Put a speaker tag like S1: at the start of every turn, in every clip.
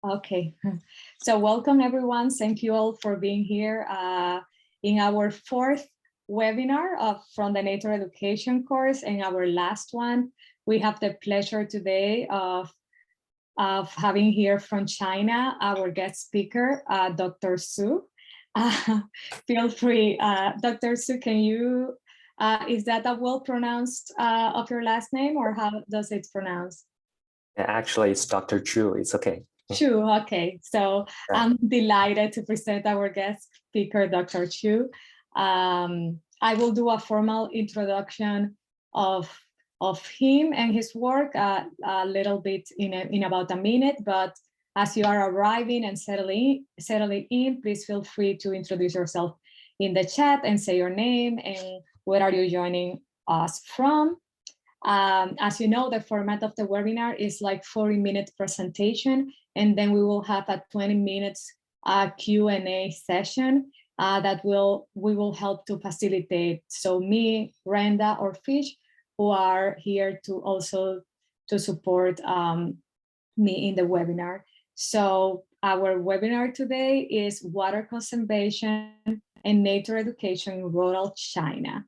S1: Okay, so welcome everyone. Thank you all for being here in our fourth webinar from the Nature Education course, and our last one. We have the pleasure today of having here from China our guest speaker, Dr. Su. Feel free, Dr. Su, can you, is that a well pronounced of your last name, or how does it pronounce?
S2: Yeah, actually, it's Dr. Chu. It's okay.
S1: Chu, okay. So I'm delighted to present our guest speaker, Dr. Chu. I will do a formal introduction of him and his work a little bit in about a minute, but as you are arriving and settling in, please feel free to introduce yourself in the chat and say your name and where are you joining us from. As you know, the format of the webinar is like 40-minute presentation, and then we will have a 20 minutes Q&A session that we will help to facilitate. So me, Brenda, or Fish, who are here to also to support me in the webinar. So our webinar today is Water Conservation and Nature Education in Rural China.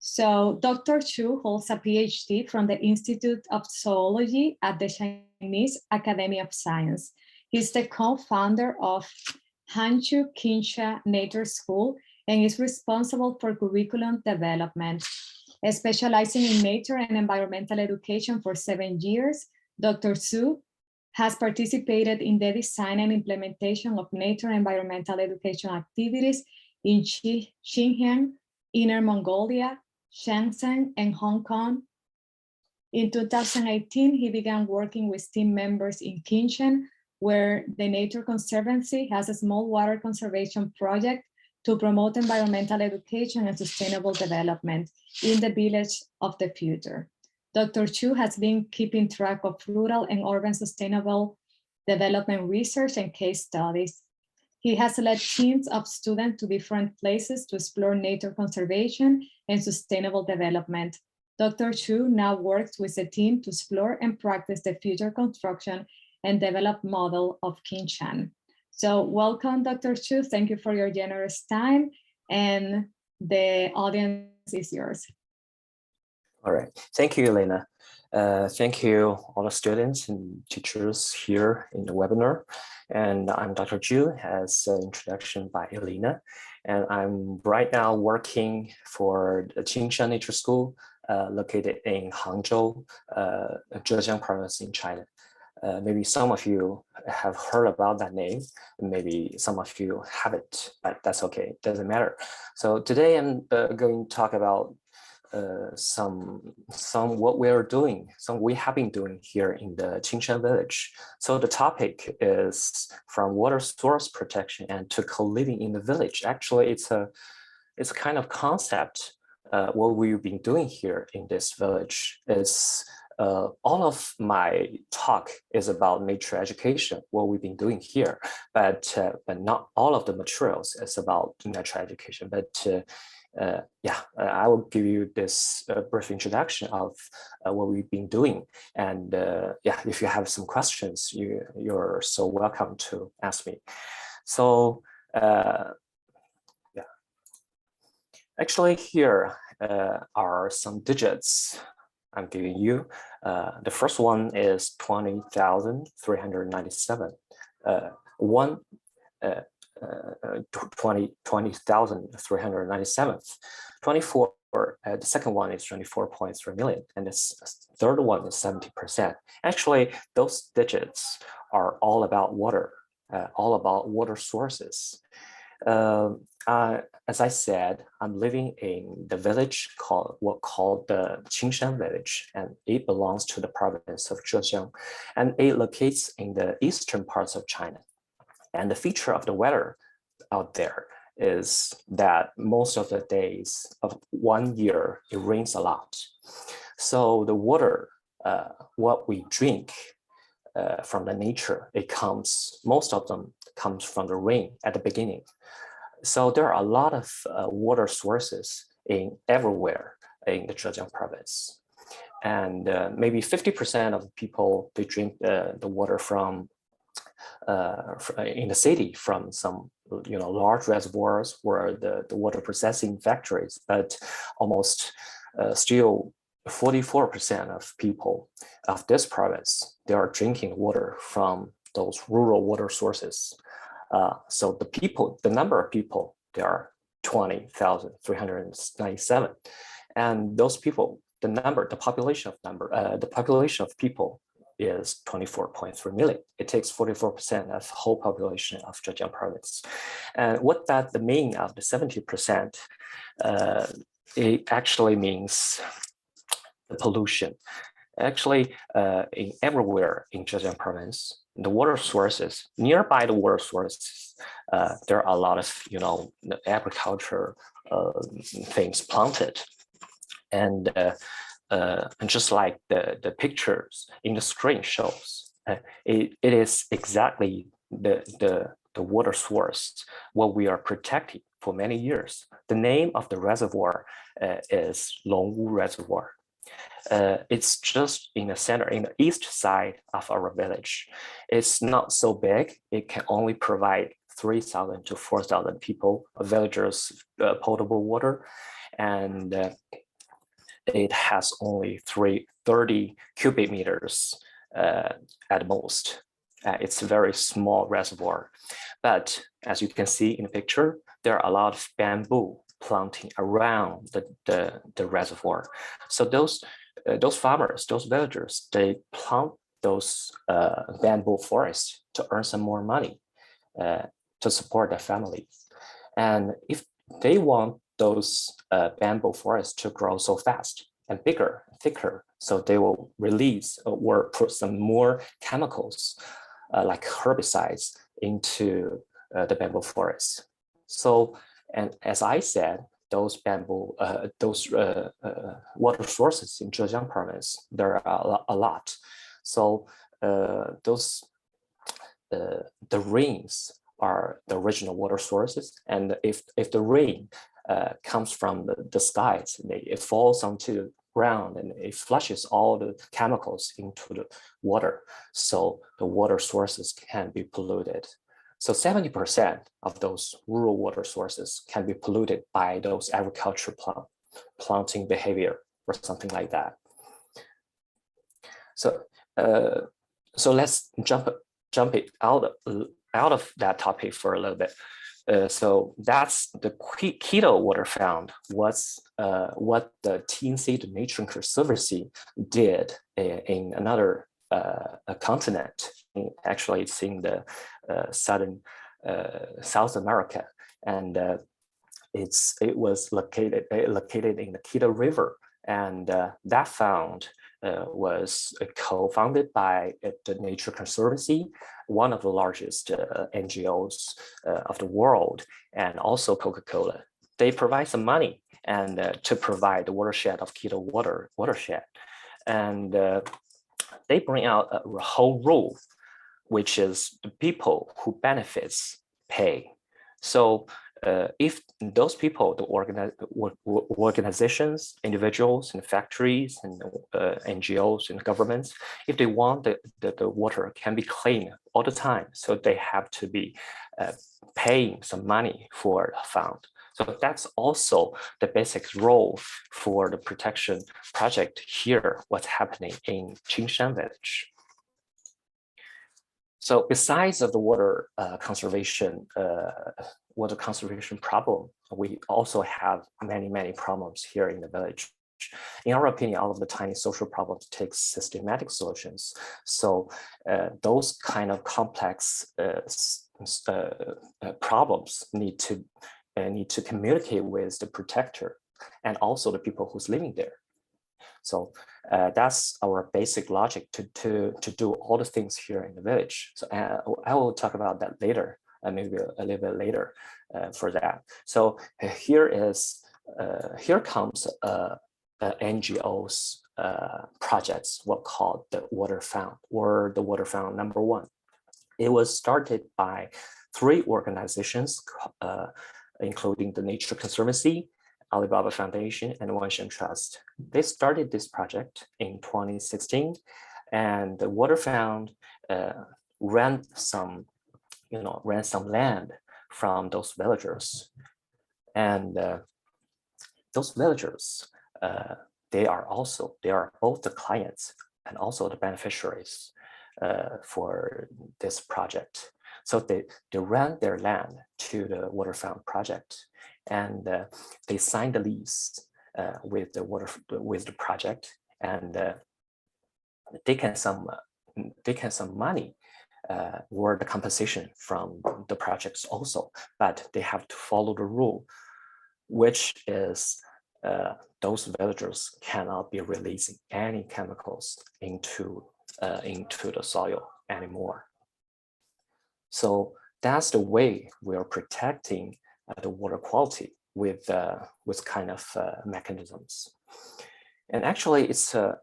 S1: So Dr. Chu holds a PhD from the Institute of Zoology at the Chinese Academy of Science. He's the co-founder of Hanchu Qinsha Nature School and is responsible for curriculum development. Specializing in nature and environmental education for 7 years, Dr. Su has participated in the design and implementation of nature and environmental education activities in Xinjiang, Inner Mongolia, Shenzhen, and Hong Kong. In 2018, he began working with team members in Qinshan, where the Nature Conservancy has a small water conservation project to promote environmental education and sustainable development in the village of the future. Dr. Chu has been keeping track of rural and urban sustainable development research and case studies. He has led teams of students to different places to explore nature conservation and sustainable development. Dr. Chu now works with a team to explore and practice the future construction and develop model of Qinshan. So welcome, Dr. Chu. Thank you for your generous time, and the audience is yours.
S2: All right. Thank you, Elena. Thank you, all the students and teachers here in the webinar. And I'm Dr. Chu, as an introduction by Elena. And I'm right now working for the Qinshan Nature School, located in Hangzhou, Zhejiang province in China. Maybe some of you have heard about that name. Maybe some of you haven't, but that's okay. It doesn't matter. So today I'm going to talk about some what we have been doing here in the Qinshan village. So the topic is from water source protection and to co-living in the village. Actually, it's a kind of concept. What we've been doing here in this village is all of my talk is about nature education, what we've been doing here, but not all of the materials is about nature education. But I will give you this brief introduction of what we've been doing. And if you have some questions, you're so welcome to ask me. So actually here are some digits I'm giving you. The first one is 20,397. 20,397. 24, the second one is 24.3 million, and the third one is 70%. Actually, those digits are all about water, all about water sources. As I said, I'm living in the village called the Qinshan village, and it belongs to the province of Zhejiang, and it locates in the eastern parts of China. And the feature of the weather out there is that most of the days of 1 year, it rains a lot. So the water, what we drink from the nature, most of them comes from the rain at the beginning. So there are a lot of water sources everywhere in the Zhejiang province. and maybe 50% of people, they drink the water from in the city from some large reservoirs or the water processing factories, but almost still 44% of people of this province, they are drinking water from those rural water sources. So the number of people, there are 20,397, and those people, the population of people is 24.3 million. It takes 44% of whole population of Zhejiang province. And what that the meaning of the 70%, it actually means the pollution. Actually, everywhere in Zhejiang province, the water sources, nearby the water sources, there are a lot of, the agriculture things planted. And just like the pictures in the screen shows, it is exactly the water source what we are protecting for many years. The name of the reservoir is Longwu Reservoir. It's just in the center, in the east side of our village. It's not so big. It can only provide 3,000 to 4,000 people, villagers, potable water. And it has only 30 cubic meters at most. It's a very small reservoir. But as you can see in the picture, there are a lot of bamboo planting around the reservoir. So those farmers, those villagers, they plant those bamboo forests to earn some more money to support their family. And if they want those bamboo forests to grow so fast and bigger, thicker, so they will release or put some more chemicals like herbicides into the bamboo forests. So, and as I said, those water sources in Zhejiang province, there are a lot. So the rains are the original water sources, and if the rain comes from the skies, it falls onto the ground and it flushes all the chemicals into the water, so the water sources can be polluted. So 70% of those rural water sources can be polluted by those agriculture planting behavior or something like that. So let's jump it out of that topic for a little bit. So that's the Quito water found was what the TNC, the Nature Conservancy, did in another continent. Actually, it's in the South America, and it was located in the Quito River, and that found was co-founded by the Nature Conservancy, one of the largest NGOs of the world, and also Coca-Cola. They provide some money and to provide the watershed of Quito watershed, and they bring out a whole rule, which is the people who benefits pay. So if those people, the organizations, individuals, and factories, and NGOs and governments, if they want the water can be clean all the time, so they have to be paying some money for the fund. So that's also the basic role for the protection project here, what's happening in Qingshan village. So besides of the water conservation problem, we also have many problems here in the village. In our opinion, all of the tiny social problems take systematic solutions. So those kind of complex problems need to communicate with the protector and also the people who's living there. So that's our basic logic to do all the things here in the village. So I will talk about that later, maybe a little bit later for that. So here comes NGOs projects, what called the Water Found, or the Water Found #1. It was started by 3 organizations, including the Nature Conservancy, Alibaba Foundation, and Wanshan Trust. They started this project in 2016, and the Water Fund rent some land from those villagers, and those villagers they are both the clients and also the beneficiaries for this project. So they rent their land to the Water Fund project, and they signed the lease with the project, and they can some money or the compensation from the projects also, but they have to follow the rule, which is those villagers cannot be releasing any chemicals into the soil anymore. So that's the way we are protecting the water quality with kind of mechanisms. And actually, it's a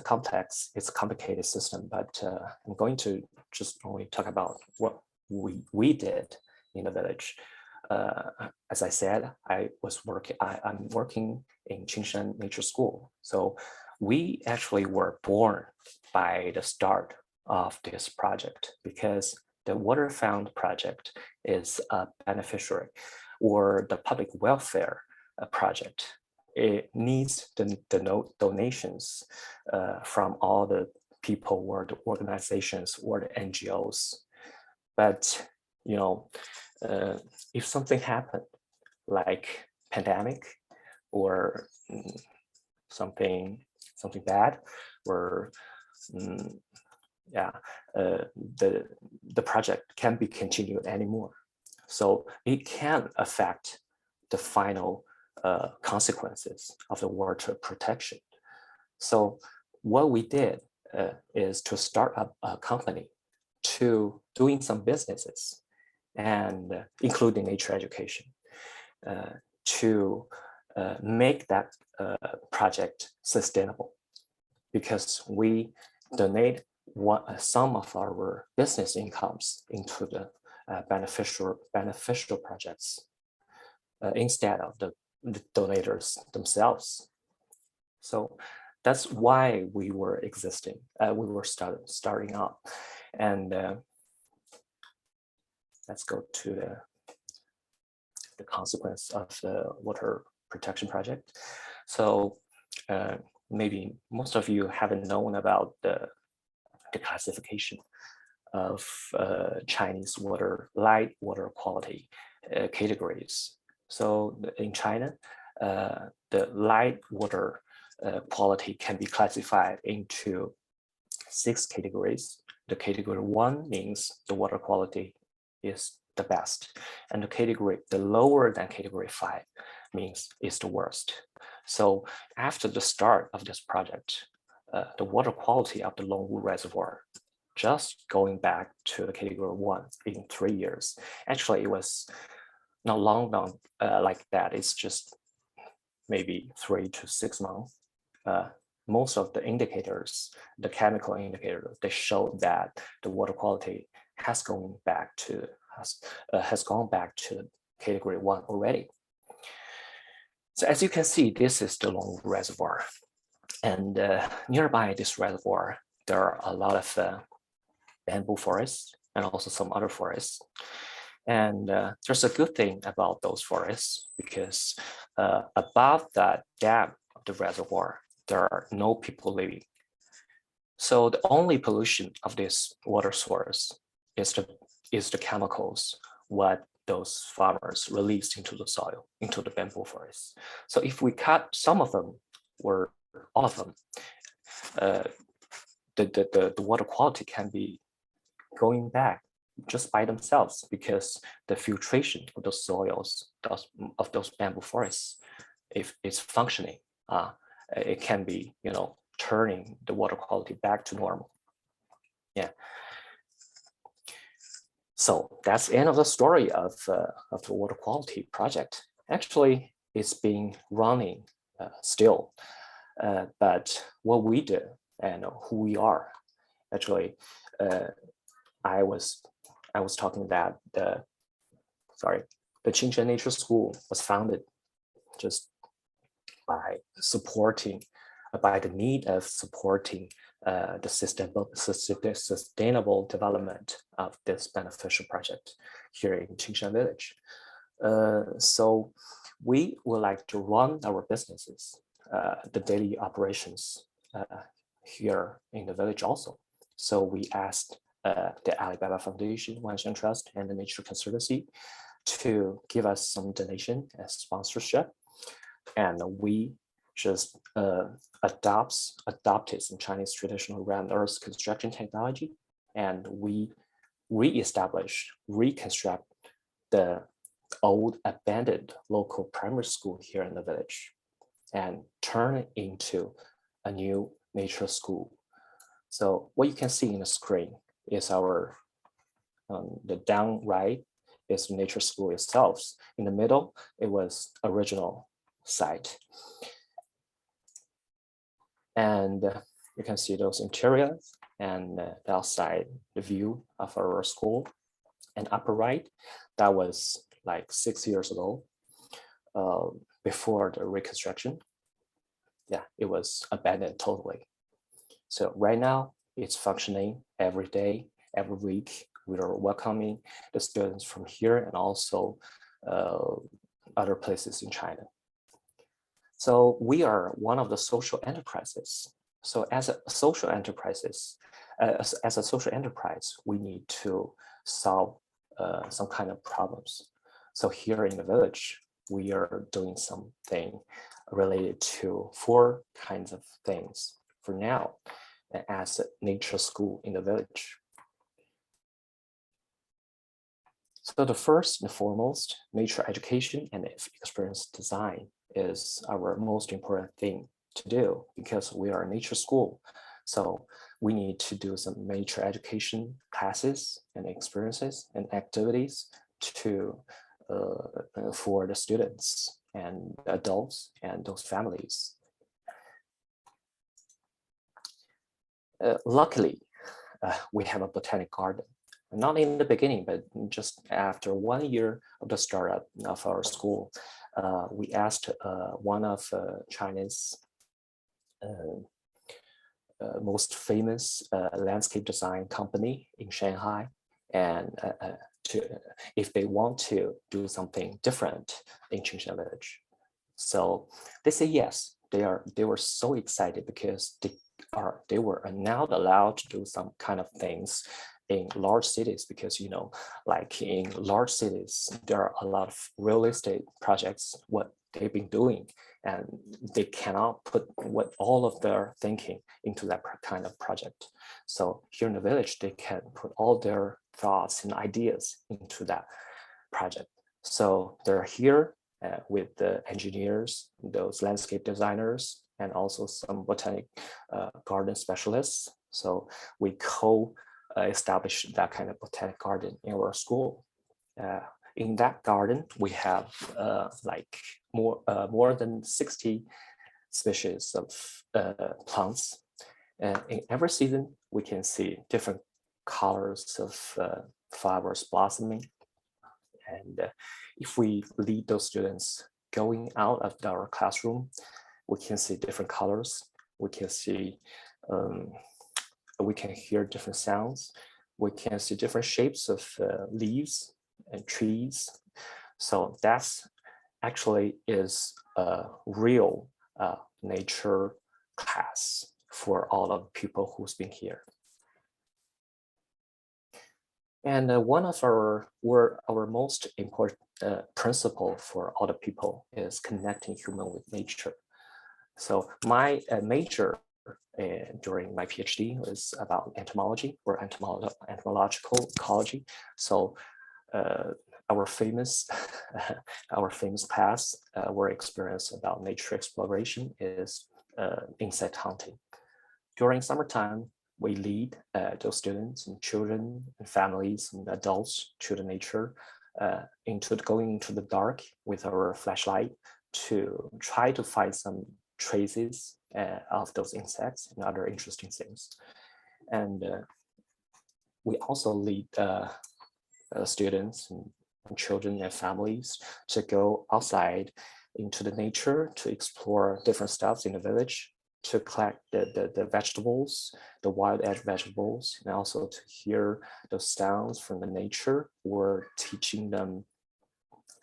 S2: complicated system. But I'm going to just only talk about what we did in the village. As I said, I'm working in Qingshan Nature School. So we actually were born by the start of this project, because the Water Fund project is a beneficiary or the public welfare project. It needs the donations from all the people or the organizations or the NGOs. But if something happened, like pandemic or something bad, or the project can't be continued anymore. So it can affect the final consequences of the water protection. So what we did is to start up a company to doing some businesses, and including nature education, to make that project sustainable, because we donate some of our business incomes into the beneficial projects instead of the donators themselves. So that's why we were existing. We were starting up, and let's go to the consequence of the water protection project. So maybe most of you haven't known about the classification of Chinese light water quality categories. So in China, the light water quality can be classified into 6 categories. The category 1 means the water quality is the best, and the lower than category 5 means it's the worst. So after the start of this project, the water quality of the Longwu Reservoir, just going back to the category 1 in 3 years, actually it was not long like that. It's just maybe 3 to 6 months. Most of the indicators, the chemical indicators, they show that the water quality has gone back to category 1 already. So as you can see, this is the Longwu Reservoir, and nearby this reservoir, there are a lot of bamboo forests and also some other forests. And there's a good thing about those forests, because above that dam of the reservoir, there are no people living. So the only pollution of this water source is the chemicals what those farmers released into the soil, into the bamboo forests. So if we cut some of them or all of them, the water quality can be going back just by themselves, because the filtration of the soils of those bamboo forests, if it's functioning, it can be turning the water quality back to normal. Yeah. So that's the end of the story of the water quality project. Actually, it's been running still, but what we do and who we are, actually, I was talking that the Qingshan Nature School was founded just by supporting, by the need of supporting the sustainable development of this beneficial project here in Qingshan Village. So we would like to run our businesses, the daily operations here in the village also. So we asked the Alibaba Foundation, Wanxiang Trust, and the Nature Conservancy to give us some donation as sponsorship. And we just adopted some Chinese traditional ram earth construction technology, and we reconstruct the old abandoned local primary school here in the village and turn it into a new nature school. So what you can see in the screen is our, the down right is nature school itself. In the middle, it was original site. And you can see those interiors and the outside, the view of our school. And upper right, that was like 6 years ago, before the reconstruction. Yeah, it was abandoned totally. So right now it's functioning every day, every week. We are welcoming the students from here and also other places in China. So we are one of the social enterprises. So as a social enterprises, as a social enterprise, we need to solve some kind of problems. So here in the village, we are doing something related to 4 kinds of things for now as a nature school in the village. So the first and foremost, nature education and experience design is our most important thing to do because we are a nature school. So we need to do some nature education classes and experiences and activities to for the students and adults and those families. Luckily, we have a botanic garden. Not in the beginning, but just after 1 year of the startup of our school, we asked one of China's most famous landscape design company in Shanghai, and if they want to do something different in Qingshan Village. So they say yes. They were so excited because they were now allowed to do some kind of things in large cities, because like in large cities there are a lot of real estate projects what they've been doing, and they cannot put all of their thinking into that kind of project. So here in the village they can put all their thoughts and ideas into that project. So they're here with the engineers, those landscape designers, and also some botanic garden specialists. So we establish that kind of botanic garden in our school. In that garden, we have like more than 60 species of plants. And in every season, we can see different colors of flowers blossoming. And if we lead those students going out of our classroom, we can see different colors. We can see we can hear different sounds. We can see different shapes of leaves and trees. So that's actually is a real nature class for all of the people who's been here. And one of our most important principle for all the people is connecting human with nature. So my major during my PhD was about entomology or entomological ecology. So our famous class, our experience about nature exploration is insect hunting. During summertime, we lead those students and children and families and adults to the nature, going into the dark with our flashlight to try to find some traces of those insects and other interesting things. And we also lead students and children and families to go outside into the nature to explore different stuff in the village, to collect the vegetables, the wild edge vegetables, and also to hear those sounds from the nature, or teaching them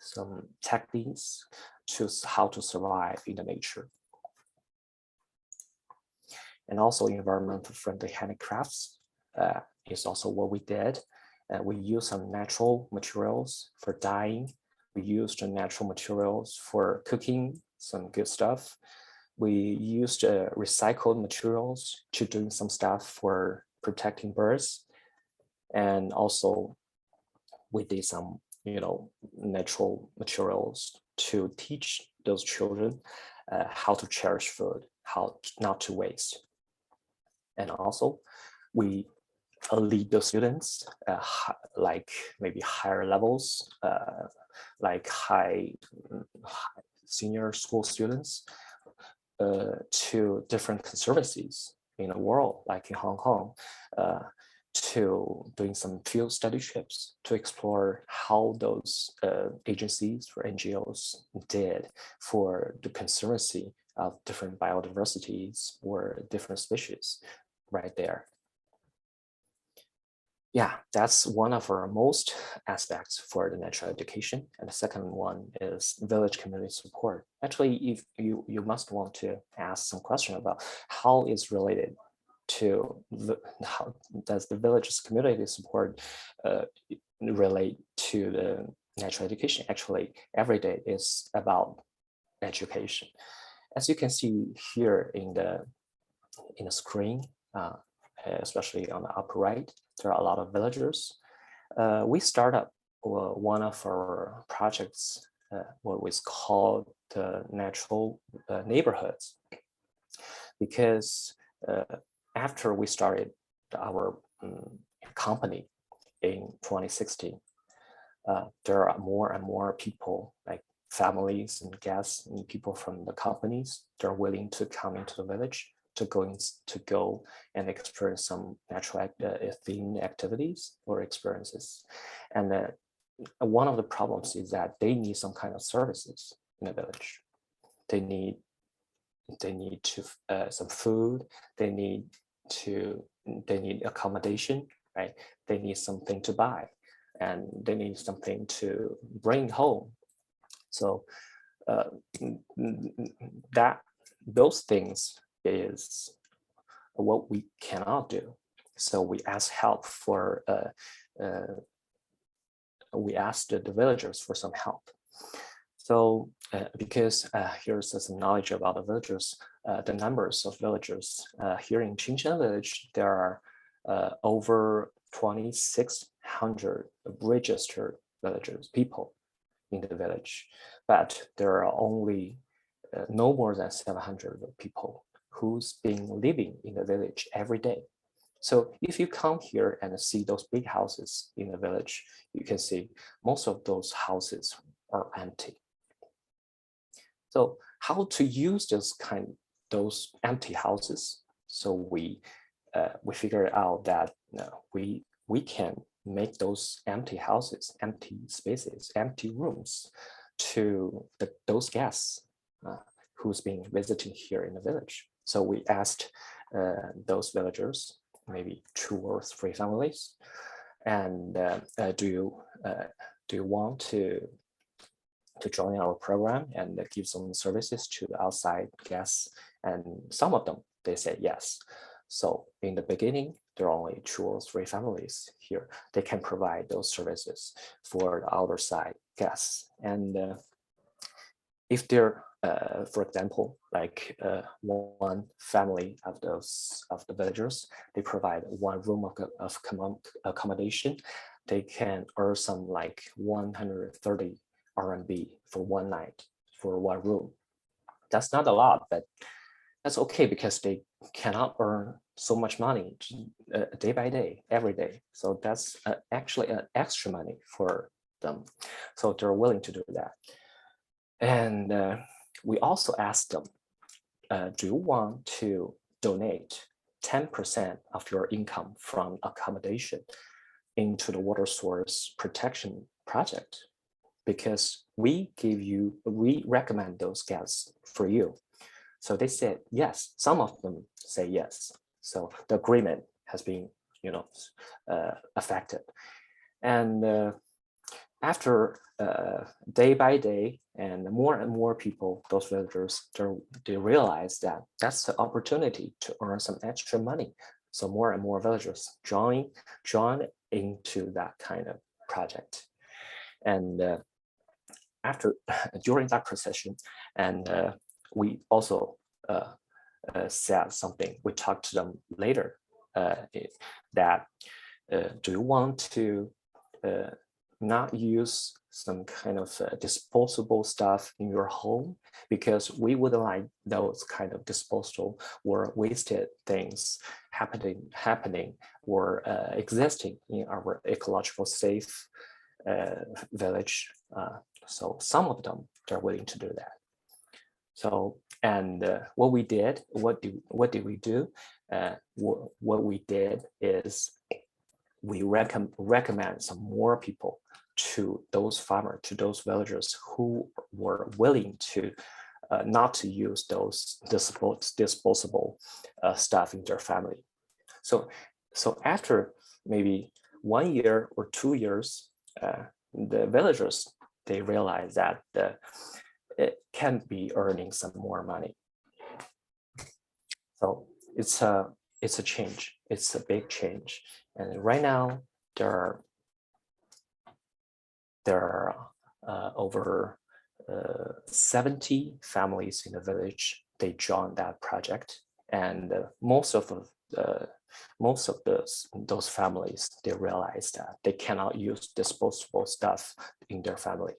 S2: some techniques to how to survive in the nature. And also environmental friendly handicrafts is also what we did. We used some natural materials for dyeing. We used the natural materials for cooking some good stuff. We used recycled materials to doing some stuff for protecting birds. And also we did some, natural materials to teach those children how to cherish food, how not to waste. And also we lead the students like maybe higher levels, like senior school students to different conservancies in the world, like in Hong Kong, to doing some field study trips to explore how those agencies or NGOs did for the conservancy of different biodiversities or different species right there. Yeah, that's one of our most aspects for the natural education. And the second one is village community support. Actually, if you must want to ask some question about how it's related to how does the village's community support relate to the natural education. Actually, every day is about education. As you can see here in the screen, especially on the upper right, there are a lot of villagers. We start up one of our projects, what was called the natural neighborhoods, because after we started our company in 2016, there are more and more people, like families and guests and people from the companies, they're willing to come into the village to go and experience some natural themed activities or experiences. And one of the problems is that they need some kind of services in the village. They need some food. They need accommodation, right? They need something to buy, and they need something to bring home. So those things is what we cannot do. So we ask help for, we asked the villagers for some help. So because here's some knowledge about the villagers, the numbers of villagers here in Qingshan village, there are over 2,600 registered villagers, people in the village, but there are only no more than 700 people who's been living in the village every day. So if you come here and see those big houses in the village, you can see most of those houses are empty. So how to use those empty houses? So we figured out that we can make those empty houses, empty spaces, empty rooms to those guests who's been visiting here in the village. So we asked those villagers, maybe 2 or 3 families, and do you want to join our program and give some services to the outside guests? And some of them, they say yes. So in the beginning, there are only 2 or 3 families here. They can provide those services for the outside guests. And if they're, for example, like one family of the villagers, they provide 1 room of accommodation, they can earn some like 130 RMB for 1 night for 1 room. That's not a lot, but that's okay because they cannot earn so much money day by day, every day. So that's actually an extra money for them. So they're willing to do that. And we also asked them, do you want to donate 10% of your income from accommodation into the water source protection project? because we recommend those gas for you. So they said yes. Some of them say yes. So the agreement has been, affected. And after day by day, and more people, those villagers, they realize that that's the opportunity to earn some extra money. So more and more villagers join into that kind of project. And during that procession, and we also said something. We talked to them later that do you want to not use some kind of disposable stuff in your home, because we wouldn't like those kind of disposable or wasted things happening or existing in our ecological safe village. So some of them, they're willing to do that. So, and what did we do? What we did is we recommend some more people to those farmers, to those villagers who were willing to not to use those disposable stuff in their family. So after maybe 1 year or 2 years, the villagers, they realize that it can be earning some more money. So it's a change. It's a big change. And right now there are over 70 families in the village. They joined that project, and most of those families, they realize that they cannot use disposable stuff in their family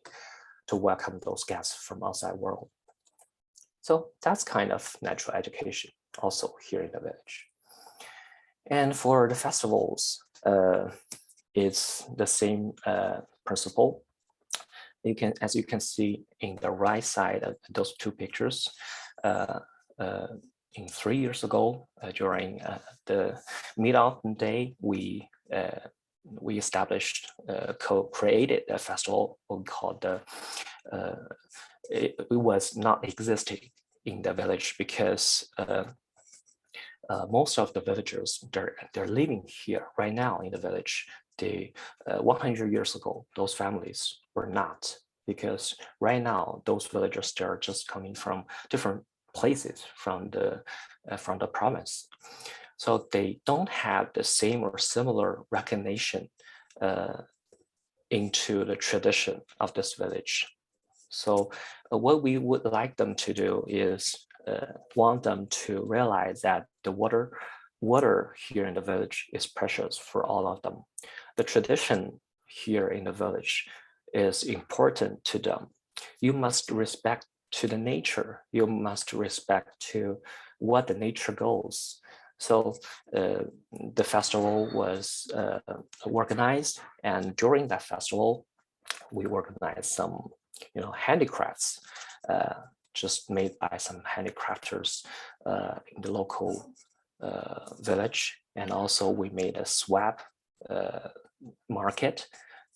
S2: to welcome those guests from outside world. So that's kind of natural education also here in the village. And for the festivals, it's the same principle. As you can see in the right side of those two pictures, in 3 years ago, during the Mid-Autumn Day, we established, co-created a festival we called it was not existing in the village, because most of the villagers, they're living here right now in the village. 100 years ago, those families were not, because right now those villagers, they're just coming from different places from the province. So they don't have the same or similar recognition into the tradition of this village. So what we would like them to do is want them to realize that the water here in the village is precious for all of them. The tradition here in the village is important to them. You must respect to the nature. You must respect to what the nature goes. So the festival was organized, and during that festival, we organized some, handicrafts just made by some handicrafters in the local village. And also we made a swap market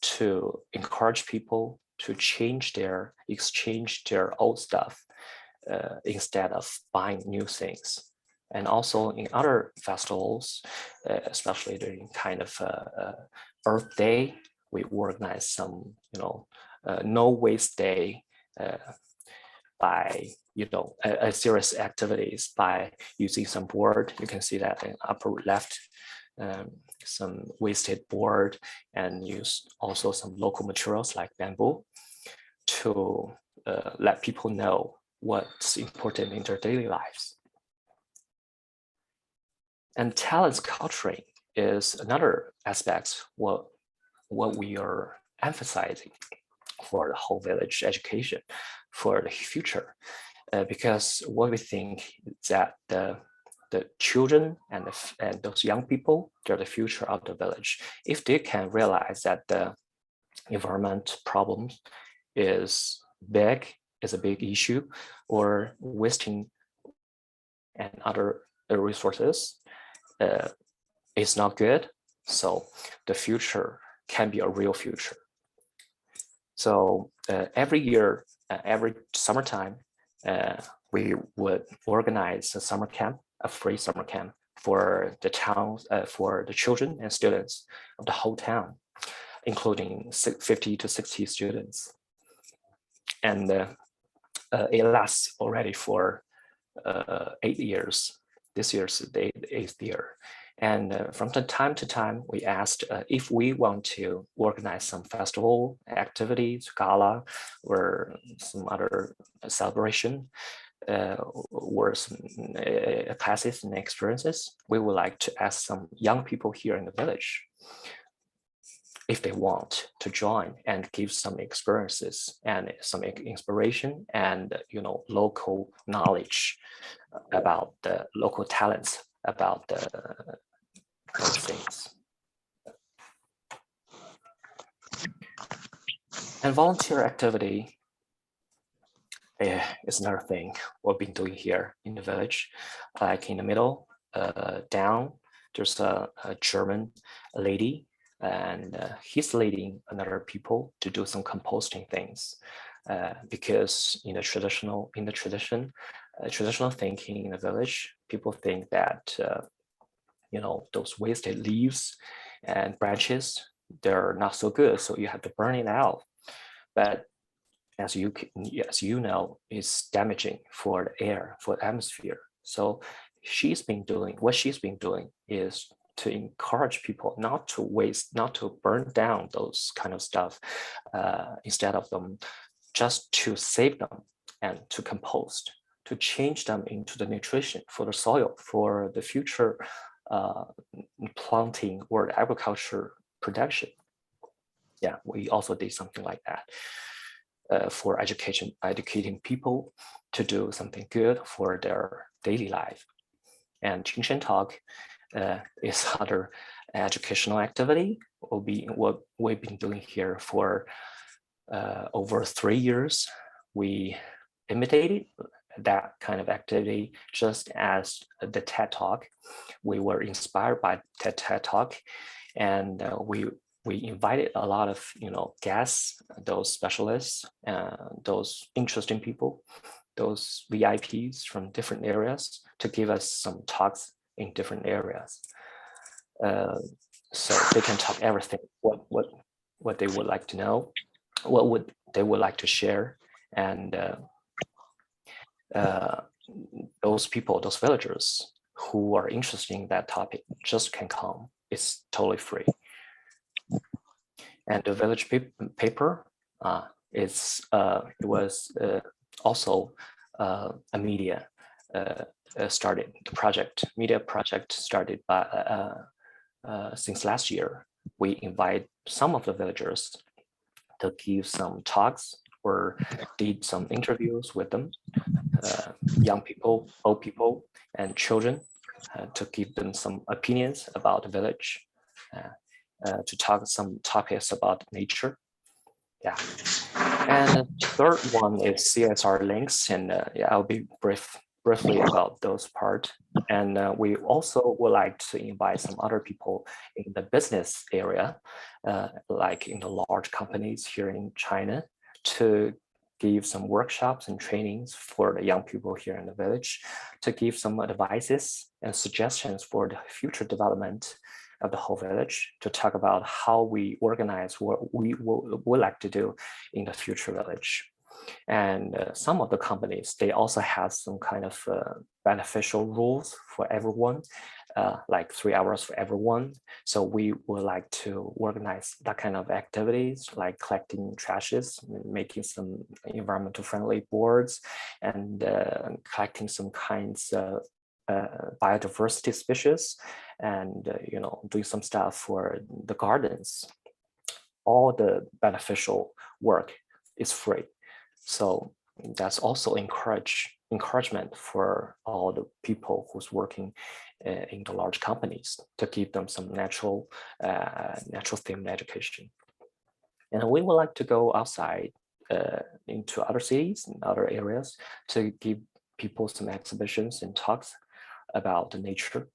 S2: to encourage people to exchange their old stuff instead of buying new things. And also in other festivals, especially during kind of Earth Day, we organize some, no waste day by, a serious activities by using some board. You can see that in upper left, some wasted board, and use also some local materials like bamboo to let people know what's important in their daily lives. And talent culturing is another aspect what we are emphasizing for the whole village education for the future, because what we think is that the children and those young people, they're the future of the village. If they can realize that the environment problems is a big issue, or wasting and other resources is not good, so the future can be a real future. So every year, every summertime, we would organize a summer camp, a free summer camp for the towns, for the children and students of the whole town, including 50 to 60 students. And it lasts already for 8 years. This year's the 8th year. And from the time to time, we asked if we want to organize some festival activities, gala, or some other celebration, or some classes and experiences. We would like to ask some young people here in the village if they want to join and give some experiences and some inspiration and local knowledge about the local talents about those things. And volunteer activity is another thing we've been doing here in the village. Like in the middle, down, there's a German lady, and he's leading another people to do some composting things, because in the traditional thinking in the village, people think that those wasted leaves and branches, they're not so good, so you have to burn it out. But as you know, it's damaging for the air, for the atmosphere. So what she's been doing is to encourage people not to waste, not to burn down those kind of stuff, instead of them, just to save them and to compost, to change them into the nutrition for the soil, for the future planting or the agriculture production. Yeah, we also did something like that. For educating people to do something good for their daily life. And Qingshan Talk is other educational activity. What we've been doing here for over 3 years. We imitated that kind of activity just as the TED Talk. We were inspired by the TED Talk, and we invited a lot of guests, those specialists, those interesting people, those VIPs from different areas to give us some talks in different areas. So they can talk everything, what they would like to know, they would like to share, and those people, those villagers who are interested in that topic just can come. It's totally free. And the village paper, it was also a media started. The media project started by since last year. We invite some of the villagers to give some talks or did some interviews with them, young people, old people, and children, to give them some opinions about the village. To talk some topics about nature. Yeah. And the third one is CSR links, and yeah, I'll be briefly about those part. And we also would like to invite some other people in the business area, like in the large companies here in China, to give some workshops and trainings for the young people here in the village, to give some advices and suggestions for the future development of the whole village, to talk about how we organize what we would like to do in the future village. And some of the companies, they also have some kind of beneficial rules for everyone, like 3 hours for everyone. So we would like to organize that kind of activities, like collecting trashes, making some environmental friendly boards, and collecting some kinds of biodiversity species, and doing some stuff for the gardens. All the beneficial work is free. So that's also encouragement for all the people who's working in the large companies, to give them some natural themed education. And we would like to go outside into other cities and other areas to give people some exhibitions and talks about the nature.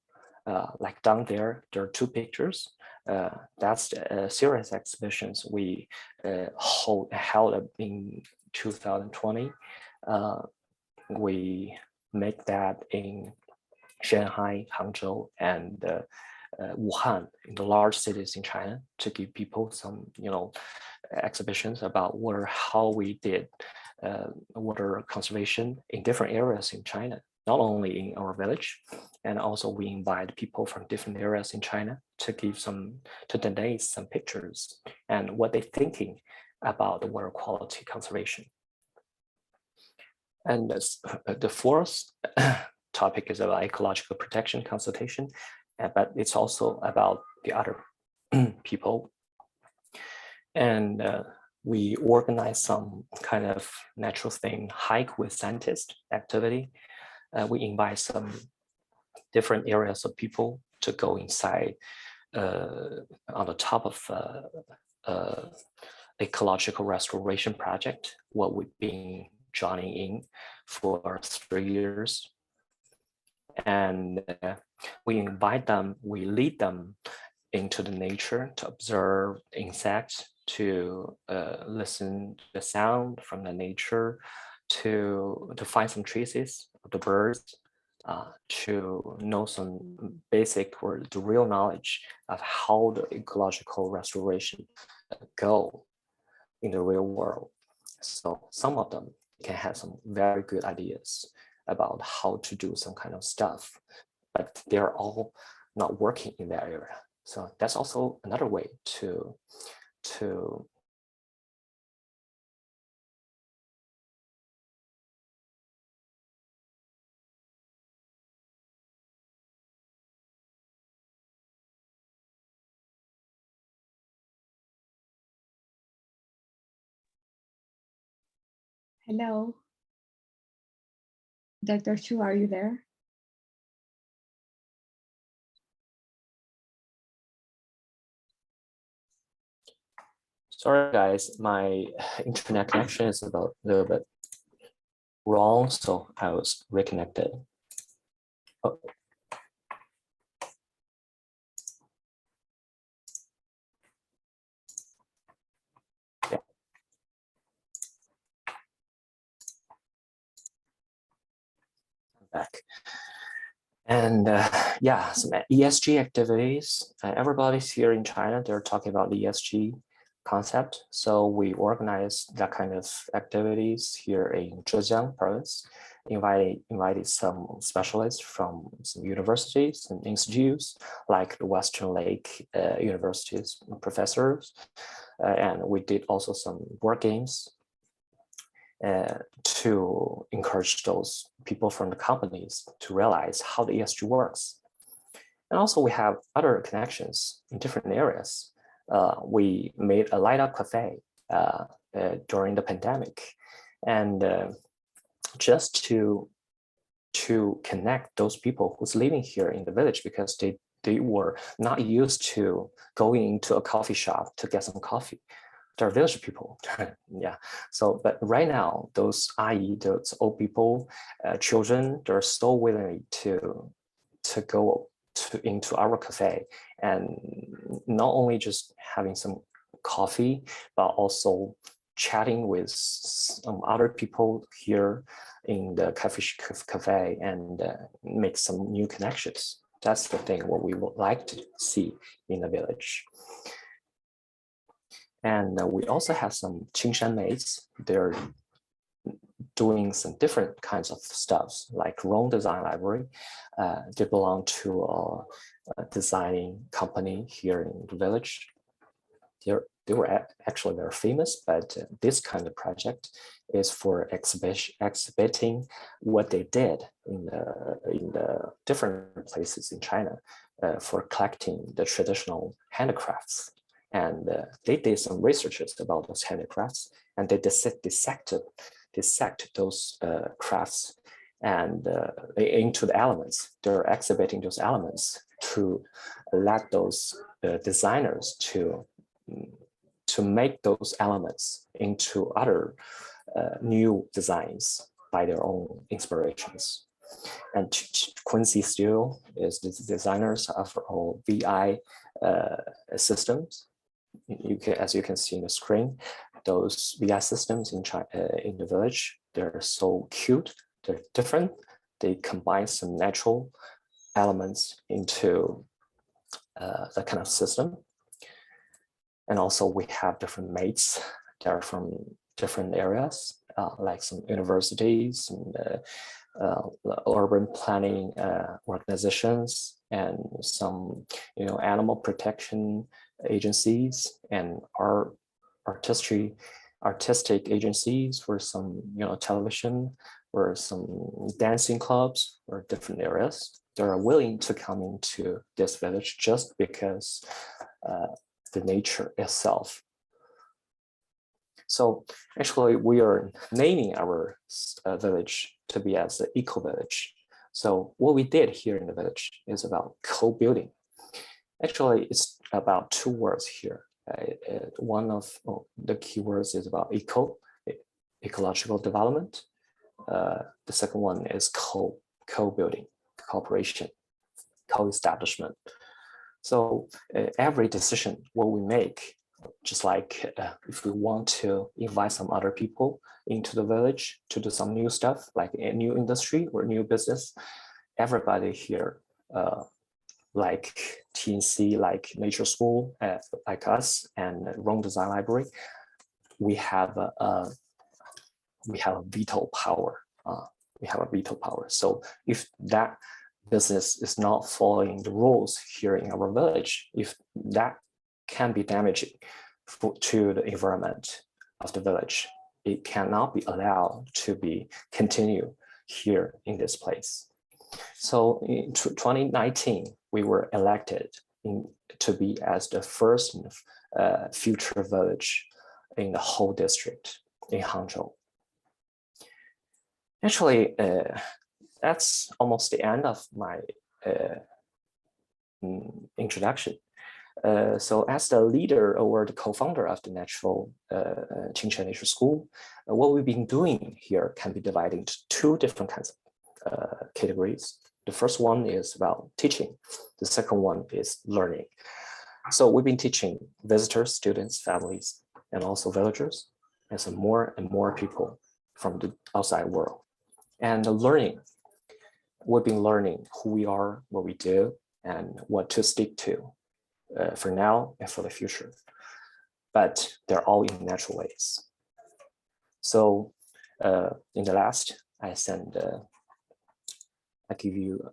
S2: Like down there, there are 2 pictures. That's a series exhibitions we held in 2020. We make that in Shanghai, Hangzhou, and Wuhan, in the large cities in China, to give people some, exhibitions about how we did water conservation in different areas in China, not only in our village, and also we invite people from different areas in China to donate some pictures and what they're thinking about the water quality conservation. And the fourth topic is about ecological protection consultation, but it's also about the other people. And we organize some kind of natural thing, hike with scientists activity. We invite some different areas of people to go inside on the top of ecological restoration project, what we've been joining in for 3 years. And we invite them, we lead them into the nature to observe insects, to listen to the sound from the nature, to find some traces of the birds, to know some basic or the real knowledge of how the ecological restoration go in the real world. So some of them can have some very good ideas about how to do some kind of stuff, but they're all not working in that area. So that's also another way to
S1: Hello. Dr. Chu, are you there?
S2: Sorry guys, my internet connection is a little bit wrong, so I was reconnected. Oh. Yeah. I'm back. And yeah, some ESG activities. Everybody's here in China, they're talking about the ESG concept. So we organize that kind of activities here in Zhejiang province, invited some specialists from some universities and institutes like the Western Lake universities professors. And we did also some board games to encourage those people from the companies to realize how the ESG works. And also we have other connections in different areas. We made a light up cafe during the pandemic, and just to connect those people who's living here in the village, because they were not used to going into a coffee shop to get some coffee. They're village people. Yeah. So, but right now, those old people, children, they're so willing to go into our cafe, and not only just having some coffee, but also chatting with some other people here in the cafe and make some new connections. That's the thing what we would like to see in the village. And we also have some Qingshan maids. They're doing some different kinds of stuff, like Rome Design Library. They belong to a designing company here in the village. They were actually very famous, but this kind of project is for exhibiting what they did in the different places in China for collecting the traditional handicrafts. And they did some researches about those handicrafts, and they dissect those crafts and into the elements. They're exhibiting those elements to let those designers to make those elements into other new designs by their own inspirations. And Quincy Steele is the designers of all VI systems. As you can see in the screen, those BI systems in the village, they're so cute, they're different. They combine some natural elements into the kind of system. And also we have different mates that are from different areas, like some universities and urban planning organizations, and some animal protection agencies, and artistic agencies for some television, or some dancing clubs, or different areas. They are willing to come into this village just because the nature itself. So actually, we are naming our village to be as the eco village. So what we did here in the village is about co-building. Actually, it's about two words here. One of the keywords is about ecological development. The second one is co-building, cooperation, co-establishment. So every decision what we make, just like if we want to invite some other people into the village to do some new stuff, like a new industry or new business, everybody here, like TNC, like Nature School, like us, and Rome Design Library, we have a veto power. So if that business is not following the rules here in our village, if that can be damaging to the environment of the village, it cannot be allowed to be continue here in this place. So in 2019, we were elected to be as the first future village in the whole district in Hangzhou. Actually, that's almost the end of my introduction. So as the leader or the co-founder of the Natural Qingshan Nature School, what we've been doing here can be divided into two different kinds of categories. The first one is about teaching. The second one is learning. So we've been teaching visitors, students, families, and also villagers, and some more and more people from the outside world. And the learning, we've been learning who we are, what we do, and what to stick to for now and for the future. But they're all in natural ways. So in the last, I give you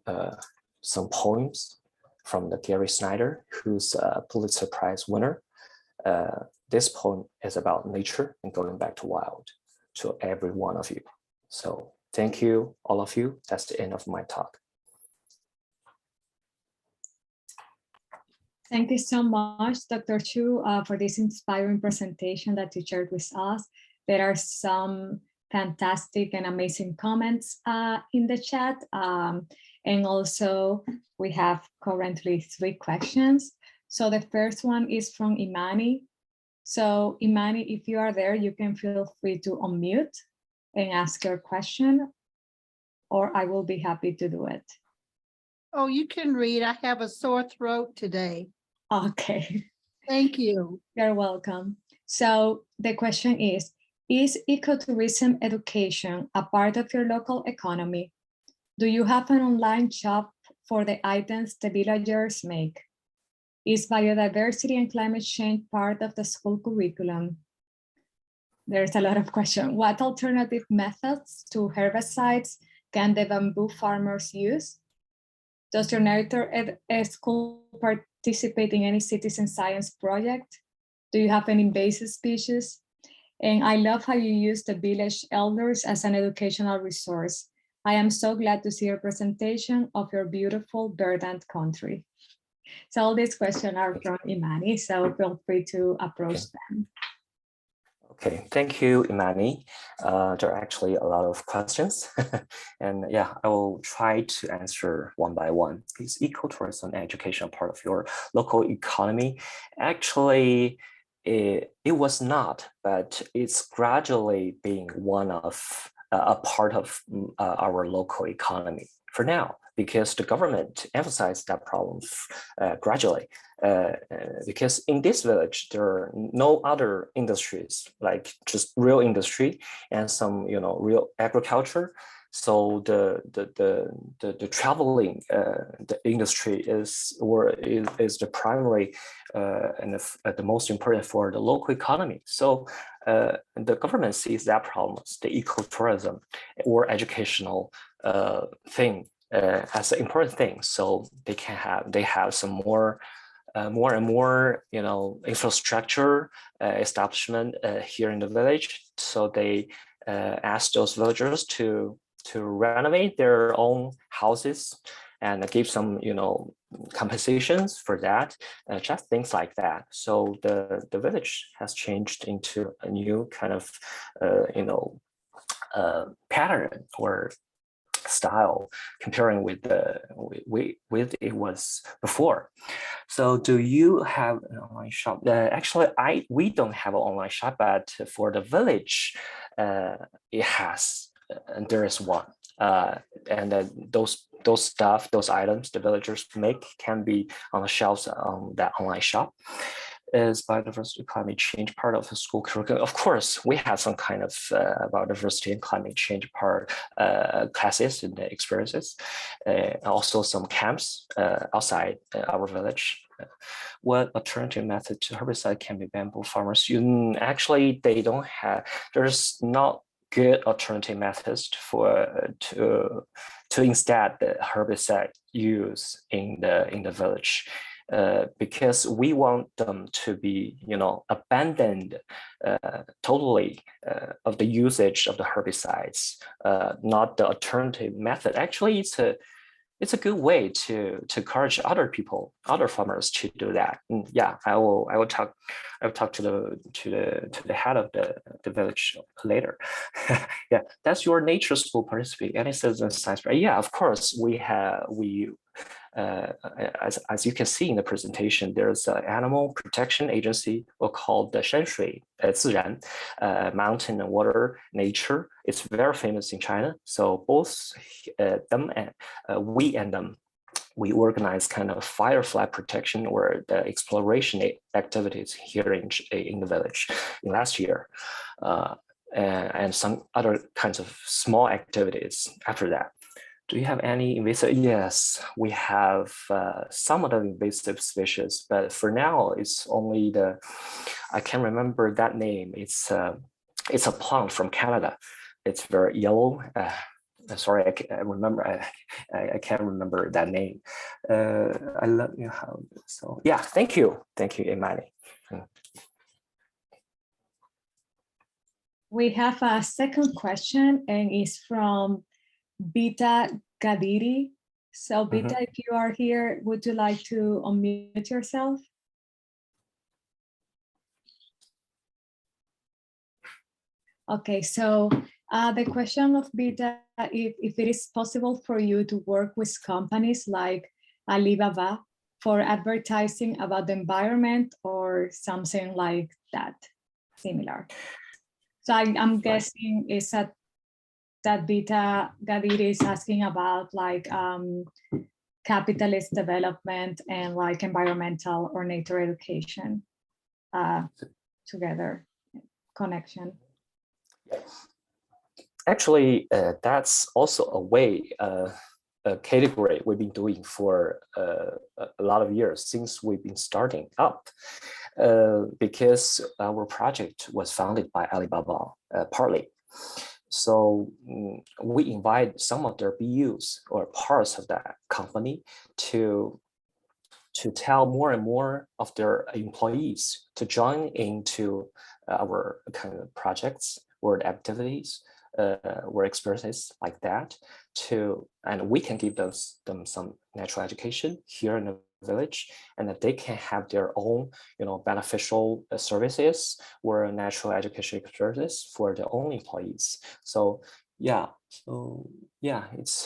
S2: some poems from the Gary Snyder, who's a Pulitzer Prize winner. This poem is about nature and going back to wild to every one of you. So thank you, all of you. That's the end of my talk.
S1: Thank you so much, Dr. Chu, for this inspiring presentation that you shared with us. There are some fantastic and amazing comments in the chat. And also we have currently 3 questions. So the first one is from Imani. So Imani, if you are there, you can feel free to unmute and ask your question, or I will be happy to do it.
S3: Oh, you can read. I have a sore throat today.
S1: Okay.
S3: Thank you.
S1: You're welcome. So the question is ecotourism education a part of your local economy? Do you have an online shop for the items the villagers make? Is biodiversity and climate change part of the school curriculum? There's a lot of questions. What alternative methods to herbicides can the bamboo farmers use? Does your narrator at school participate in any citizen science project? Do you have any invasive species? And I love how you use the village elders as an educational resource. I am so glad to see your presentation of your beautiful verdant country. So all these questions are from Imani, so feel free to approach them.
S2: Okay, thank you, Imani. There are actually a lot of questions. And yeah, I will try to answer one by one. Is ecotourism and education part of your local economy? Actually, it was not, but it's gradually being one of a part of our local economy. For now, because the government emphasized that problem gradually. Because in this village, there are no other industries, like just real industry and some, real agriculture. So the traveling the industry is the primary and the most important for the local economy. So the government sees that problem as the ecotourism or educational thing as an important thing. So they have some more and more infrastructure establishment here in the village. So they ask those villagers to renovate their own houses and give some compensations for that, just things like that. So the village has changed into a new kind of pattern or style comparing with it was before. So do you have an online shop? Actually, we don't have an online shop, but for the village, it has. And there is one, and those items the villagers make can be on the shelves on that online shop. Is biodiversity climate change part of the school curriculum? Of course, we have some kind of biodiversity and climate change part classes and experiences, also some camps outside our village. What alternative method to herbicide can be bamboo farmers? Actually, they don't have. There's not good alternative methods to instead the herbicide use in the village. Because we want them to be, abandoned totally of the usage of the herbicides, not the alternative method. Actually, it's a good way to encourage other farmers to do that. And yeah, I will talk to the head of the village later. Yeah, that's your nature school participate. Any citizen science? Yeah, of course we. As you can see in the presentation, there's an animal protection agency called the 山水自然 mountain and water nature. It's very famous in China. So both them and we and them, we organize kind of firefly protection or the exploration activities here in the village in last year, and some other kinds of small activities after that. Do you have any invasive? Yes, we have some of the invasive species, but for now it's only I can't remember that name. It's a plant from Canada. It's very yellow. Sorry, I can't remember that name. I love you how so. Yeah, thank you, Imani.
S1: We have a second question, and it's from Bita Gadiri. So Bita, if you are here, would you like to unmute yourself? Okay, so the question of Bita, if it is possible for you to work with companies like Alibaba for advertising about the environment or something like that, similar. So I'm guessing is that Bita Gadiri is asking about like capitalist development and like environmental or nature education together, connection.
S2: Actually, that's also a way, a category we've been doing for a lot of years since we've been starting up. Because our project was founded by Alibaba partly. So we invite some of their BUs or parts of that company to tell more and more of their employees to join into our kind of projects or activities or experiences like that and we can give them some natural education here in the village, and that they can have their own beneficial services or natural education services for their own employees. So yeah, it's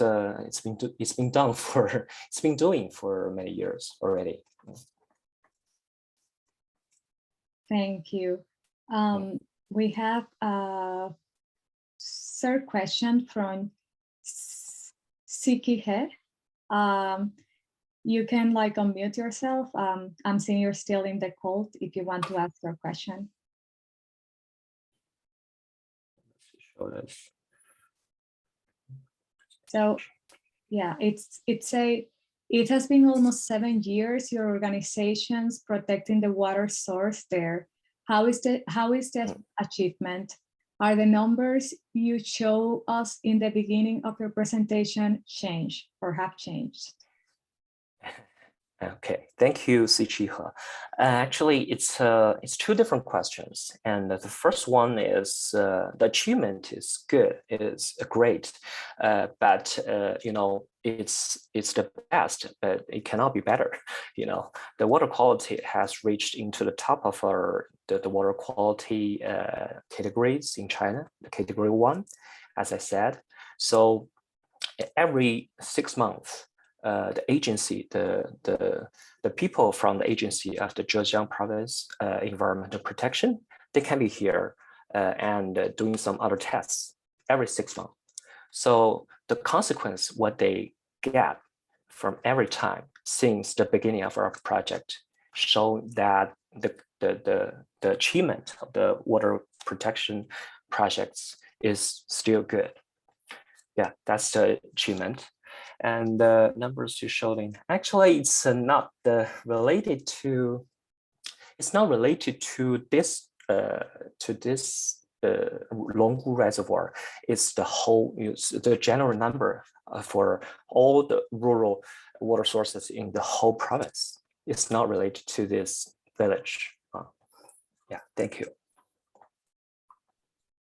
S2: been done for it's been doing for many years already.
S1: Thank you. We have a third question from Sikihe. You can like unmute yourself. I'm seeing you're still in the call if you want to ask your question. So yeah, it has been almost 7 years, your organization's protecting the water source there. How is the achievement? Are the numbers you show us in the beginning of your presentation changed or have changed?
S2: Okay, thank you, Sichiha. Actually, it's two different questions, and the first one is the achievement is good, it is great, but you know, it's the best, but it cannot be better. You know, the water quality has reached into the top of the water quality categories in China, the category 1, as I said. So every 6 months. The agency, the people from the agency of the Zhejiang province environmental protection, they can be here and doing some other tests every 6 months. So the consequence, what they get from every time since the beginning of our project, show that the achievement of the water protection projects is still good. Yeah, that's the achievement. And the numbers you showed in, actually, it's not related to, it's not related to this Longhu Reservoir. It's the whole, the general number for all the rural water sources in the whole province. It's not related to this village. Yeah, thank you.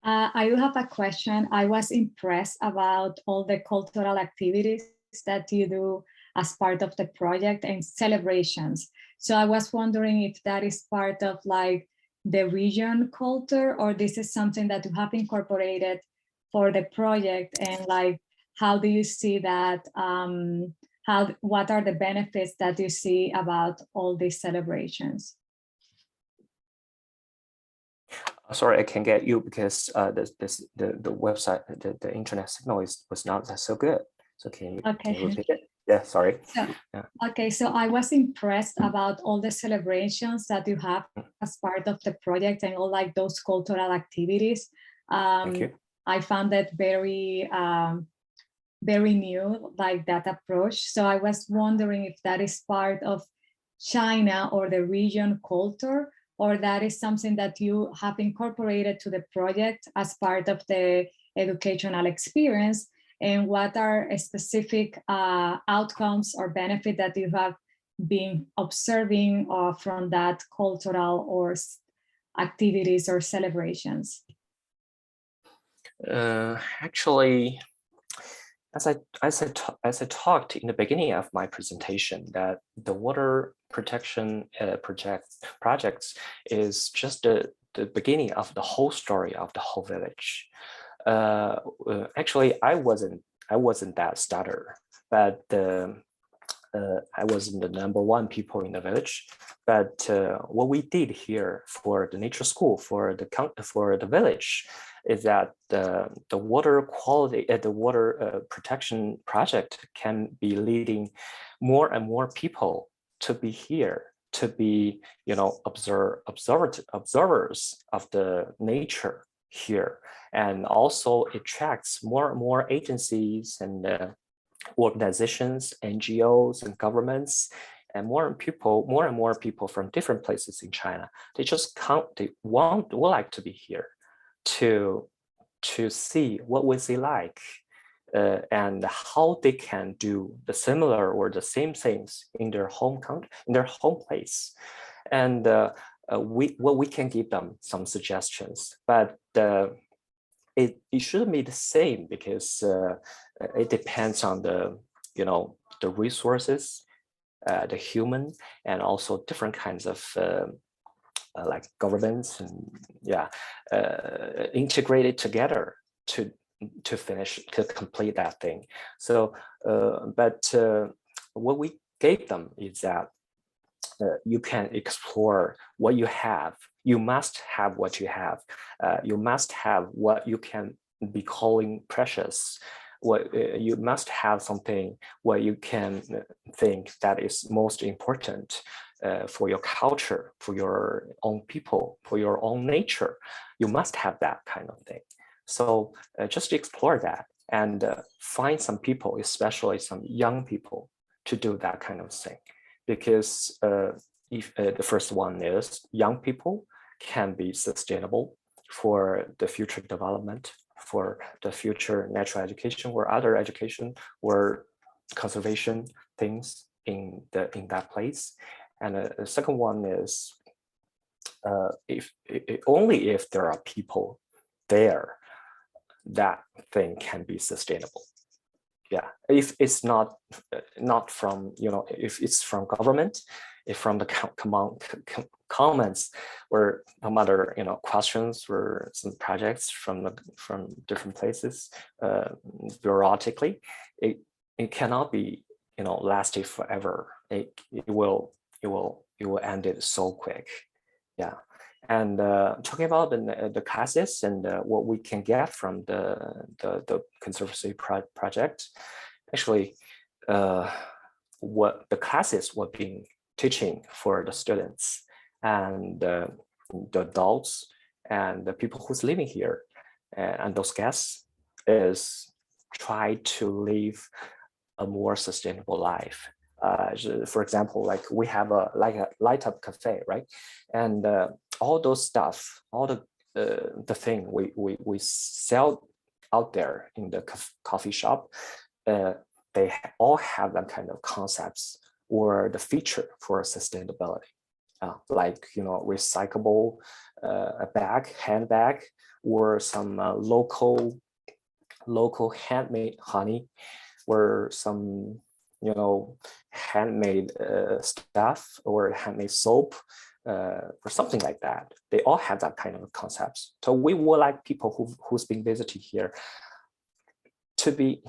S1: I do have a question. I was impressed about all the cultural activities that you do as part of the project and celebrations. So I was wondering if that is part of like the region culture, or this is something that you have incorporated for the project, and like, how do you see that? What are the benefits that you see about all these celebrations?
S2: Sorry, I can't get you because the website, the internet signal was not so good. So can you repeat it? Yeah, sorry.
S1: So, yeah. Okay, so I was impressed about all the celebrations that you have as part of the project and all like those cultural activities.
S2: Thank you.
S1: I found that very new, like that approach. So I was wondering if that is part of China or the region culture, or that is something that you have incorporated to the project as part of the educational experience, and what are specific outcomes or benefit that you have been observing from that cultural or activities or celebrations?
S2: Actually, as I talked in the beginning of my presentation, that the water protection projects is just the beginning of the whole story of the whole village. Actually, I wasn't that starter, but I wasn't the #1 people in the village. But what we did here for the nature school for the village is that the water quality, the water protection project can be leading more and more people to be here, to be, you know, observers of the nature here, and also attracts more and more agencies and organizations, NGOs, and governments, and more and more people from different places in China. They just come. They would like to be here to see what was it like, and how they can do the similar or the same things in their home country, in their home place, and we can give them some suggestions, but it shouldn't be the same, because it depends on the, you know, the resources, the human, and also different kinds of like governments, and yeah, integrated together to complete that thing. So but what we gave them is that you can explore what you have. You must have what you have. You must have what you can be calling precious. you must have something where you can think that is most important for your culture, for your own people, for your own nature. You must have that kind of thing. So just explore that and find some people, especially some young people, to do that kind of thing. Because if the first one is young people can be sustainable for the future development, for the future natural education or other education or conservation things in that place. And the second one is only if there are people there, that thing can be sustainable. Yeah, if it's not from, if it's from government, if from the comments or some other questions or some projects from different places, bureaucratically, it cannot be lasting forever. It will end it so quick. Yeah. And talking about the classes and what we can get from the conservancy project, actually, what the classes were being teaching for the students and the adults and the people who's living here and those guests is try to live a more sustainable life. For example, like we have a light up cafe, right? And all those stuff, all the thing we sell out there in the coffee shop, they all have that kind of concepts or the feature for sustainability, like recyclable handbag, or some local handmade honey, or some handmade stuff or handmade soap, or something like that. They all have that kind of concepts. So we would like people who's been visiting here to be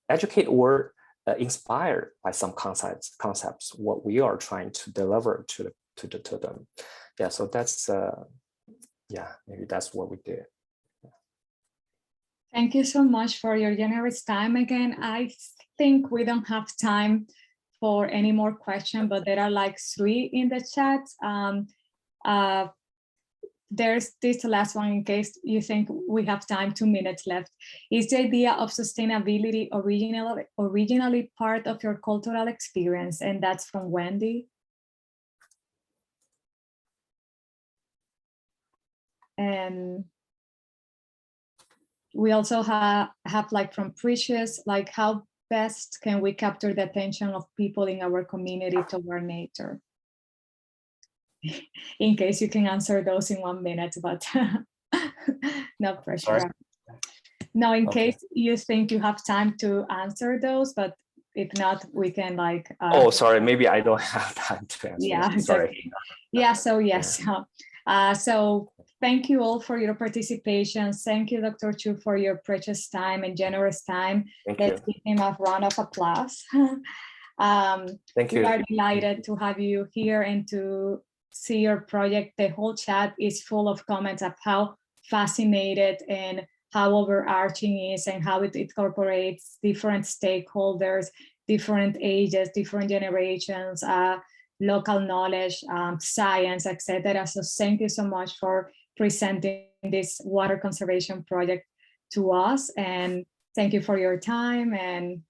S2: educated or inspired by some concepts what we are trying to deliver to them. Yeah, so that's maybe that's what we did.
S1: Thank you so much for your generous time again. I think we don't have time for any more questions, but there are like 3 in the chat. There's this last one in case you think we have time, 2 minutes left. Is the idea of sustainability originally part of your cultural experience? And that's from Wendy. And we also have like from Precious, like how best can we capture the attention of people in our community toward nature? In case you can answer those in 1 minute, but no pressure.
S2: Sorry?
S1: No, in case you think you have time to answer those, but if not, we can like.
S2: Oh, sorry, maybe I don't have time to answer.
S1: Yeah,
S2: sorry.
S1: Okay. Yeah, so yes. Yeah. So thank you all for your participation. Thank you, Dr. Chu, for your precious time and generous time. Let's give him a round of applause.
S2: Thank you.
S1: We are delighted to have you here and to see your project. The whole chat is full of comments of how fascinated and how overarching is and how it incorporates different stakeholders, different ages, different generations, local knowledge, science, etc. So thank you so much for presenting this water conservation project to us, and thank you for your time, and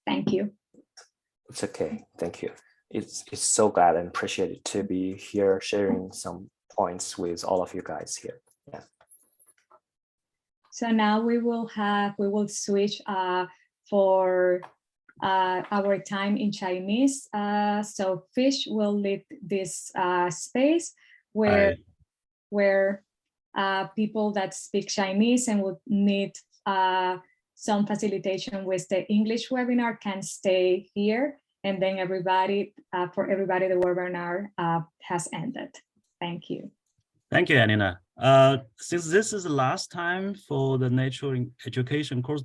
S1: thank you.
S2: It's okay, thank you. It's so glad and appreciated to be here sharing some points with all of you guys here. Yeah.
S1: So now we will switch for our time in Chinese. So Fish will lead this space where people that speak Chinese and would need some facilitation with the English webinar can stay here, and then for everybody the webinar has ended. Thank you.
S4: Thank you, Anina. Since this is the last time for the natural education course